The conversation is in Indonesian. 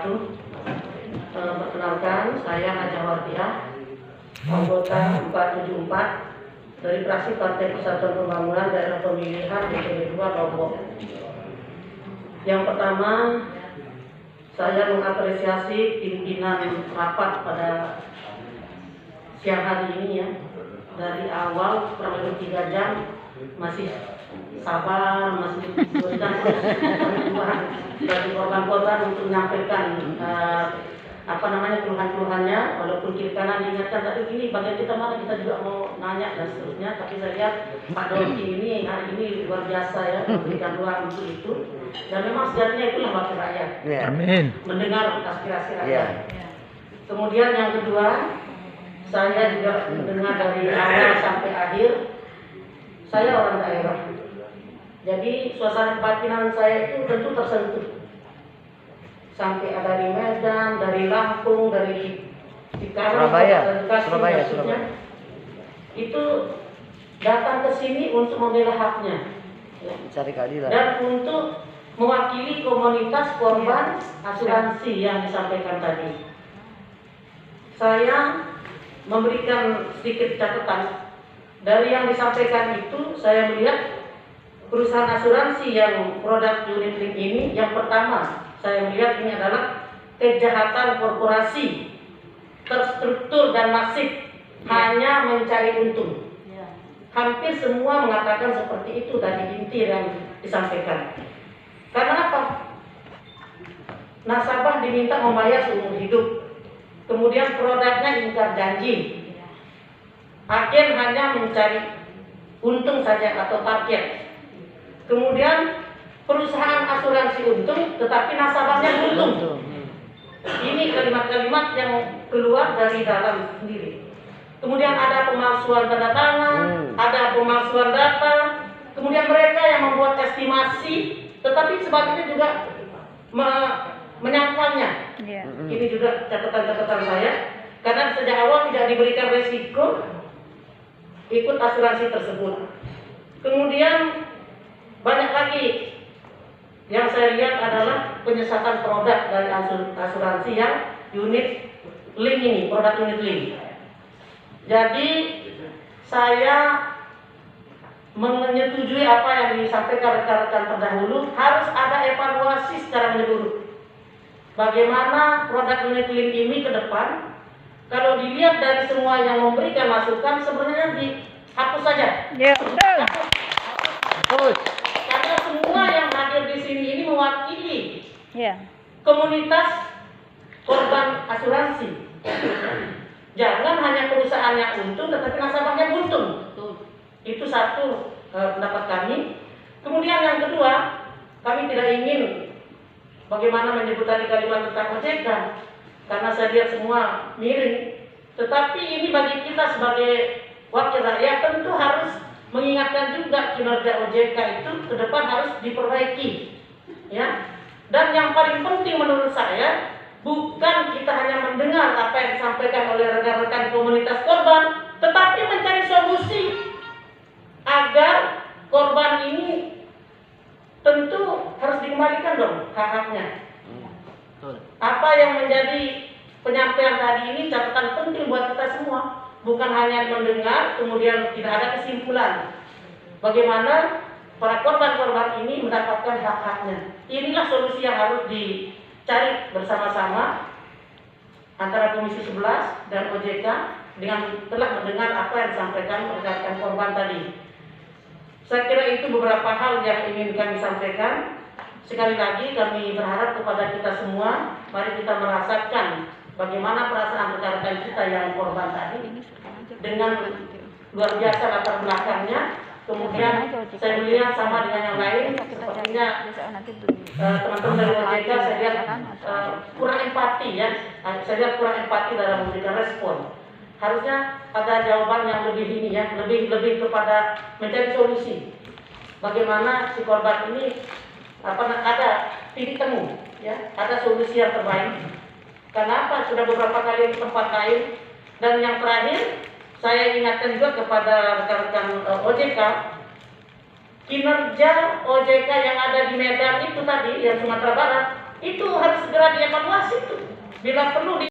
wabarakatuh. Perkenalkan, saya Haja Wardiah, anggota 474 dari fraksi Partai Persatuan Pembangunan Daerah Pemilihan DPD 2 Lombok. Yang pertama, saya mengapresiasi pimpinan rapat pada siang hari ini ya. Dari awal kurang lebih 3 jam masih sabar, masih berikan bagi korban-korban untuk menyampaikan keluhan-keluhannya. Walaupun kiri kanan diingatkan tadi gini, bagian kita mana kita juga mau nanya dan seterusnya. Tapi saya lihat Pak Dolki ini hari ini luar biasa ya, memberikan ruang untuk itu. Dan memang sejatinya itulah wakil rakyat. Amin. Mendengar aspirasi rakyat. Kemudian yang kedua, saya juga mendengar dari awal sampai akhir. Saya orang daerah. Jadi suasana kebatinan saya itu tentu tersentuh. Sampai ada dari Medan, dari Lampung, dari Cikarang, Surabaya. Itu datang ke sini untuk membela haknya, Cari keadilan. dan untuk mewakili komunitas korban asuransi yang disampaikan tadi. Saya memberikan sedikit catatan dari yang disampaikan itu. Saya melihat perusahaan asuransi yang produk unit link ini, yang pertama saya melihat ini adalah kejahatan korporasi terstruktur dan masif, hanya mencari untung. Hampir semua mengatakan seperti itu dari inti yang disampaikan. Karena apa? Nasabah diminta membayar seumur hidup, kemudian produknya ingkar janji, agen hanya mencari untung saja atau target. Kemudian perusahaan asuransi untung, tetapi nasabahnya untung. Ini kalimat-kalimat yang keluar dari dalam sendiri. Kemudian ada pemalsuan tanda tangan, ada pemalsuan data. Kemudian mereka yang membuat estimasi, tetapi sebaliknya juga menyangkalnya. Ini juga catatan-catatan saya. Karena sejak awal tidak diberikan resiko ikut asuransi tersebut. Kemudian banyak lagi yang saya lihat adalah penyesatan produk dari asuransi yang unit link ini, produk unit link. Jadi saya menyetujui apa yang disampaikan rekan-rekan terdahulu, harus ada evaluasi secara menyeluruh. Bagaimana produk unit link ini ke depan? Kalau dilihat dari semua yang memberikan masukan, sebenarnya dihapus saja. Betul. Karena semua yang hadir di sini ini mewakili komunitas korban asuransi. Jangan hanya perusahaan yang untung, tetapi nasabahnya buntung. Itu satu pendapat kami. Kemudian yang kedua, kami tidak ingin bagaimana menyebut tadi kalimat tentang OJK, karena saya lihat semua miring. Tetapi ini bagi kita sebagai wakil rakyat tentu harus mengingatkan juga kinerja OJK itu ke depan harus diperbaiki, ya. Dan yang paling penting menurut saya, bukan kita hanya mendengar apa yang disampaikan oleh rekan-rekan komunitas korban, tetapi mencari solusi agar korban ini tentu harus dikembalikan dong hak-haknya. Apa yang menjadi penyampaian tadi ini catatan penting buat kita semua. Bukan hanya mendengar, kemudian tidak ada kesimpulan. Bagaimana para korban-korban ini mendapatkan hak-haknya. Inilah solusi yang harus dicari bersama-sama antara Komisi 11 dan OJK dengan telah mendengar apa yang disampaikan rekan-rekan korban tadi. Saya kira itu beberapa hal yang ingin kami sampaikan. Sekali lagi kami berharap kepada kita semua, mari kita merasakan bagaimana perasaan rekan-rekan kita yang korban tadi dengan luar biasa latar belakangnya. Kemudian saya melihat sama dengan yang lain, sepertinya teman-teman dari OJK saya lihat kurang empati ya. Saya lihat kurang empati dalam memberikan respon. Harusnya ada jawaban yang lebih ini ya, lebih kepada mencari solusi. Bagaimana si korban ini ada titik temu ya, ada solusi yang terbaik. Karena apa? Sudah beberapa kali di tempat lain. Dan yang terakhir, saya ingatkan juga kepada rekan-rekan OJK, kinerja OJK yang ada di Medan itu tadi, yang Sumatera Barat, itu harus segera segera dievaluasi itu. Bila perlu